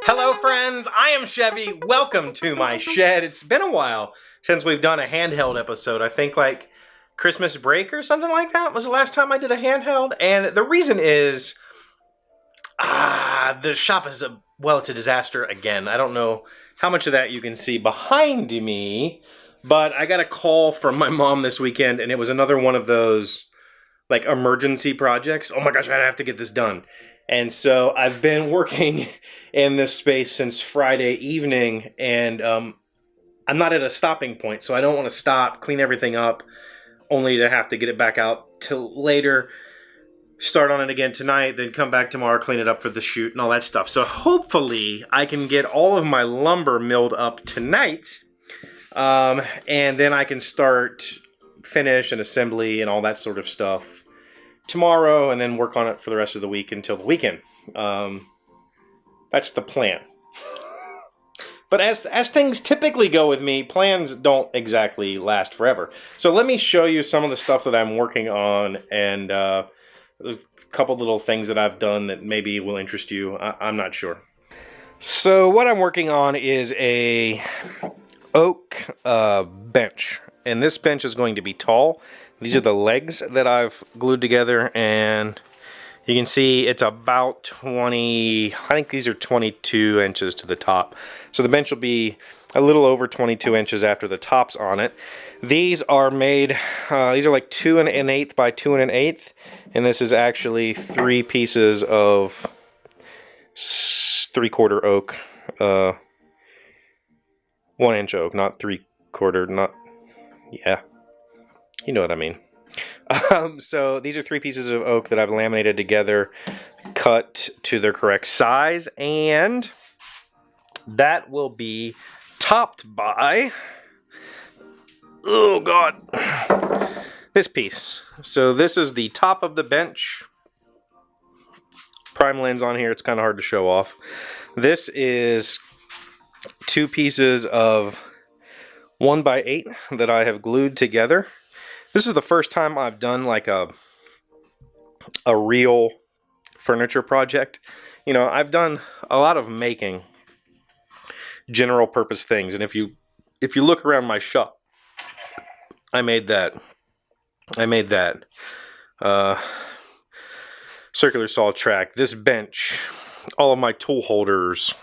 Hello friends, I am Chevee. Welcome to my shed. It's been a while since we've done a handheld episode. I think like Christmas break or something like that was the last time I did a handheld. And the reason is, the shop is, it's a disaster again. I don't know how much of that you can see behind me, but I got a call from my mom this weekend and it was another one of those like emergency projects. Oh my gosh, I have to get this done. And so I've been working in this space since Friday evening, and I'm not at a stopping point, so I don't want to stop, clean everything up, only to have to get it back out till later, start on it again tonight, then come back tomorrow, clean it up for the shoot and all that stuff. So hopefully I can get all of my lumber milled up tonight, and then I can start finish and assembly and all that sort of stuff tomorrow, and then work on it for the rest of the week until the weekend. That's the plan. But as things typically go with me, plans don't exactly last forever. So let me show you some of the stuff that I'm working on, and a couple little things that I've done that maybe will interest you. I'm not sure. So what I'm working on is a oak bench, and this bench is going to be tall. These are the legs that I've glued together, and you can see it's about 20, I think these are 22 inches to the top. So the bench will be a little over 22 inches after the top's on it. These are made, these are like 2 1/8 by 2 1/8, and this is actually 3 pieces of 3/4 oak, 1 inch oak, not 3/4, not, yeah. You know what I mean. So these are 3 pieces of oak that I've laminated together, cut to their correct size, and that will be topped by, oh god, this piece. So this is the top of the bench. Prime lens on here, it's kind of hard to show off. This is 2 pieces of 1x8 that I have glued together. This is the first time I've done like a real furniture project. You know, I've done a lot of making general purpose things, and if you look around my shop, I made that circular saw track, this bench, all of my tool holders.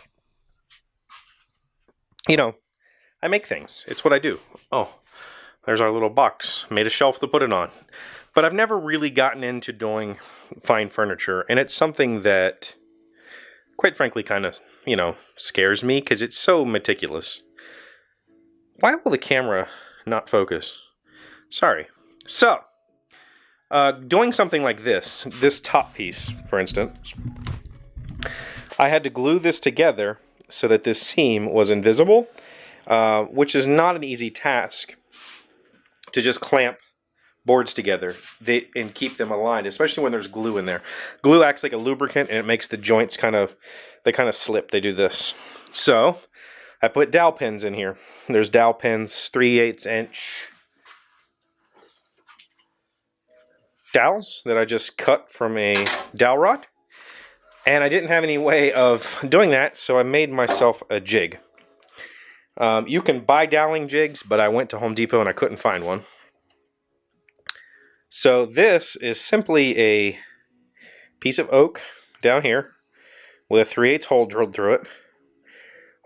You know, I make things. It's what I do. Oh, there's our little box. Made a shelf to put it on. But I've never really gotten into doing fine furniture, and it's something that, quite frankly, kind of, you know, scares me because it's so meticulous. Why will the camera not focus? Sorry. So, doing something like this top piece, for instance, I had to glue this together so that this seam was invisible, which is not an easy task to just clamp boards together and keep them aligned, especially when there's glue in there. Glue acts like a lubricant, and it makes the joints kind of slip. They do this. So I put dowel pins in here. There's dowel pins, 3/8 inch dowels that I just cut from a dowel rod. And I didn't have any way of doing that, so I made myself a jig. You can buy doweling jigs, but I went to Home Depot and I couldn't find one. So this is simply a piece of oak down here with a 3/8 hole drilled through it.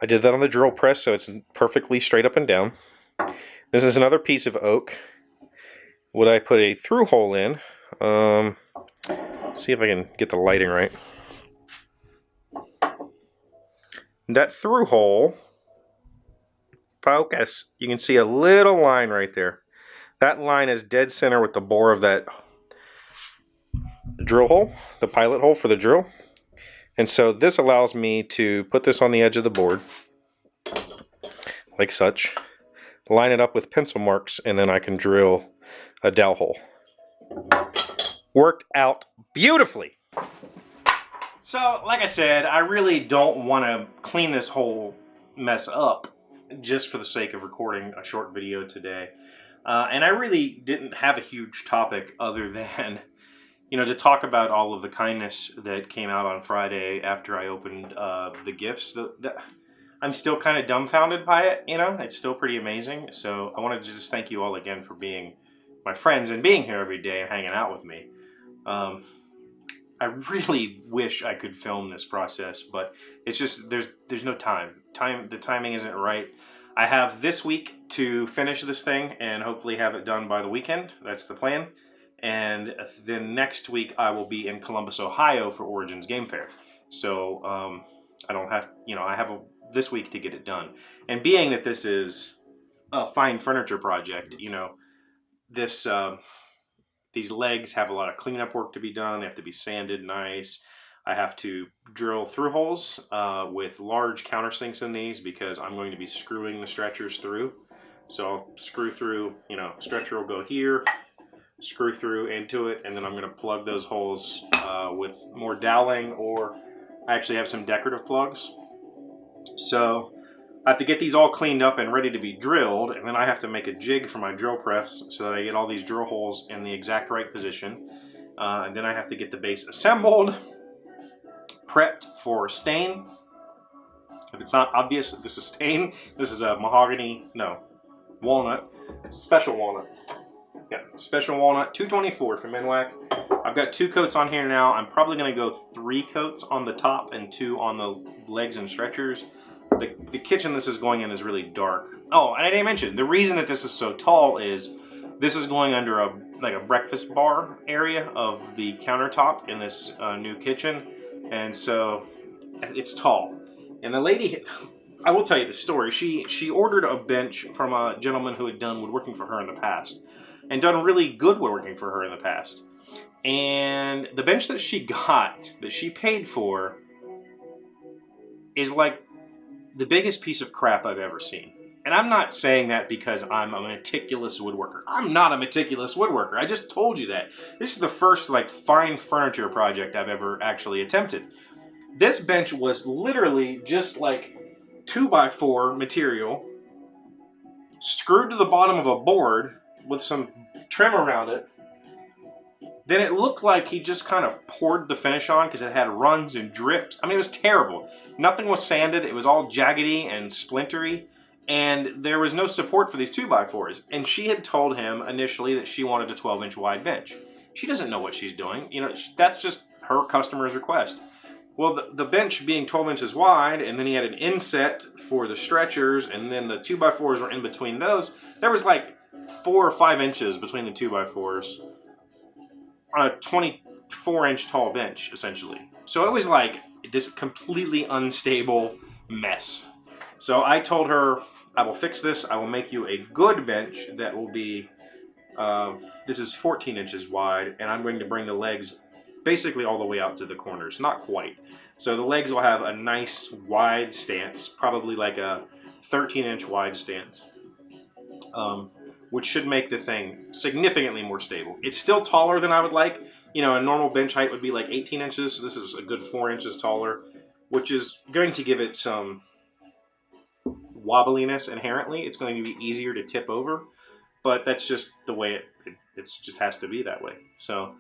I did that on the drill press, so it's perfectly straight up and down. This is another piece of oak. Would I put a through hole in? See if I can get the lighting right. That through hole, focus, you can see a little line right there. That line is dead center with the bore of that drill hole, the pilot hole for the drill. And so this allows me to put this on the edge of the board, like such, line it up with pencil marks, and then I can drill a dowel hole. Worked out beautifully. So, like I said, I really don't want to clean this whole mess up just for the sake of recording a short video today. And I really didn't have a huge topic other than you know, to talk about all of the kindness that came out on Friday after I opened the gifts. I'm still kind of dumbfounded by it, you know? It's still pretty amazing. So I wanted to just thank you all again for being my friends and being here every day and hanging out with me. I really wish I could film this process, but it's just, there's no time. The timing isn't right. I have this week to finish this thing and hopefully have it done by the weekend. That's the plan. And then next week I will be in Columbus, Ohio for Origins Game Fair. So I don't have, you know, I have this week to get it done. And being that this is a fine furniture project, you know, this these legs have a lot of cleanup work to be done. They have to be sanded nice. I have to drill through holes with large countersinks in these because I'm going to be screwing the stretchers through. So I'll screw through, you know, stretcher will go here, screw through into it, and then I'm going to plug those holes with more doweling, or I actually have some decorative plugs. So I have to get these all cleaned up and ready to be drilled, and then I have to make a jig for my drill press so that I get all these drill holes in the exact right position. And then I have to get the base assembled, prepped for stain. If it's not obvious that this is stain, this is a mahogany, no, walnut, special walnut. Yeah, special walnut, 224 from Minwac. I've got 2 coats on here now. I'm probably going to go 3 coats on the top and 2 on the legs and stretchers. The kitchen this is going in is really dark. Oh, and I didn't mention, the reason that this is so tall is this is going under a breakfast bar area of the countertop in this new kitchen. And so it's tall. And the lady, I will tell you the story. She ordered a bench from a gentleman who had done woodworking for her in the past. And done really good woodworking for her in the past. And the bench that she got, that she paid for, is like the biggest piece of crap I've ever seen. And I'm not saying that because I'm a meticulous woodworker. I'm not a meticulous woodworker. I just told you that. This is the first like fine furniture project I've ever actually attempted. This bench was literally just like 2x4 material screwed to the bottom of a board with some trim around it. Then it looked like he just kind of poured the finish on because it had runs and drips. I mean, it was terrible. Nothing was sanded. It was all jaggedy and splintery. And there was no support for these 2x4s. And she had told him initially that she wanted a 12-inch wide bench. She doesn't know what she's doing. You know, that's just her customer's request. Well, the bench being 12 inches wide, and then he had an inset for the stretchers, and then the 2x4s were in between those. There was like 4 or 5 inches between the 2x4s on a 24-inch tall bench, essentially. So it was like this completely unstable mess. So I told her, I will fix this. I will make you a good bench that will be, this is 14 inches wide, and I'm going to bring the legs basically all the way out to the corners. Not quite. So the legs will have a nice wide stance, probably like a 13-inch wide stance, which should make the thing significantly more stable. It's still taller than I would like. You know, a normal bench height would be like 18 inches, so this is a good 4 inches taller, which is going to give it some wobbliness inherently. It's going to be easier to tip over, but that's just the way it just has to be that way. So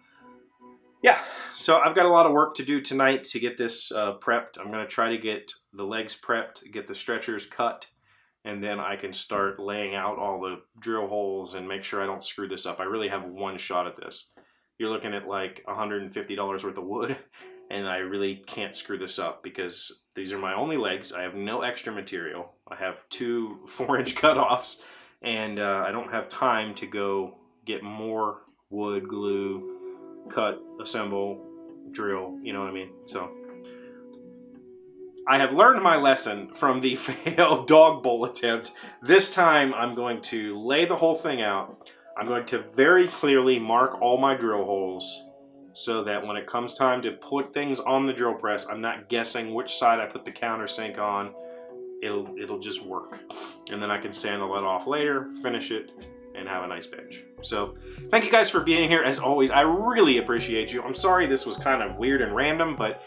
yeah, so I've got a lot of work to do tonight to get this prepped. I'm going to try to get the legs prepped, get the stretchers cut, and then I can start laying out all the drill holes and make sure I don't screw this up. I really have one shot at this. You're looking at like $150 worth of wood, and I really can't screw this up because these are my only legs. I have no extra material. I have 2 4-inch cutoffs, and I don't have time to go get more wood, glue, cut, assemble, drill, you know what I mean? So I have learned my lesson from the failed dog bowl attempt. This time I'm going to lay the whole thing out. I'm going to very clearly mark all my drill holes so that when it comes time to put things on the drill press, I'm not guessing which side I put the countersink on. It'll just work. And then I can sand all that off later, finish it, and have a nice bench. So thank you guys for being here. As always, I really appreciate you. I'm sorry this was kind of weird and random, but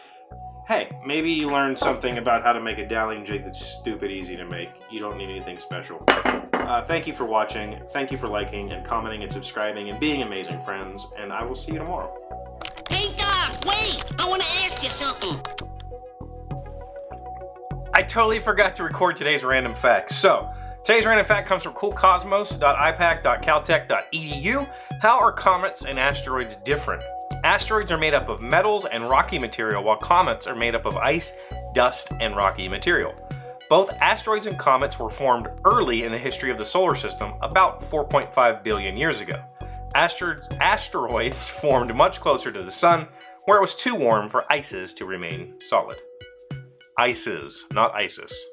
hey, maybe you learned something about how to make a dallium jig that's stupid easy to make. You don't need anything special. Thank you for watching. Thank you for liking and commenting and subscribing and being amazing friends. And I will see you tomorrow. Hey, I want to ask you something. I totally forgot to record today's random fact. So, today's random fact comes from coolcosmos.ipac.caltech.edu. How are comets and asteroids different? Asteroids are made up of metals and rocky material, while comets are made up of ice, dust, and rocky material. Both asteroids and comets were formed early in the history of the solar system, about 4.5 billion years ago. Asteroids formed much closer to the sun, where it was too warm for ices to remain solid. Ices, not ISIS.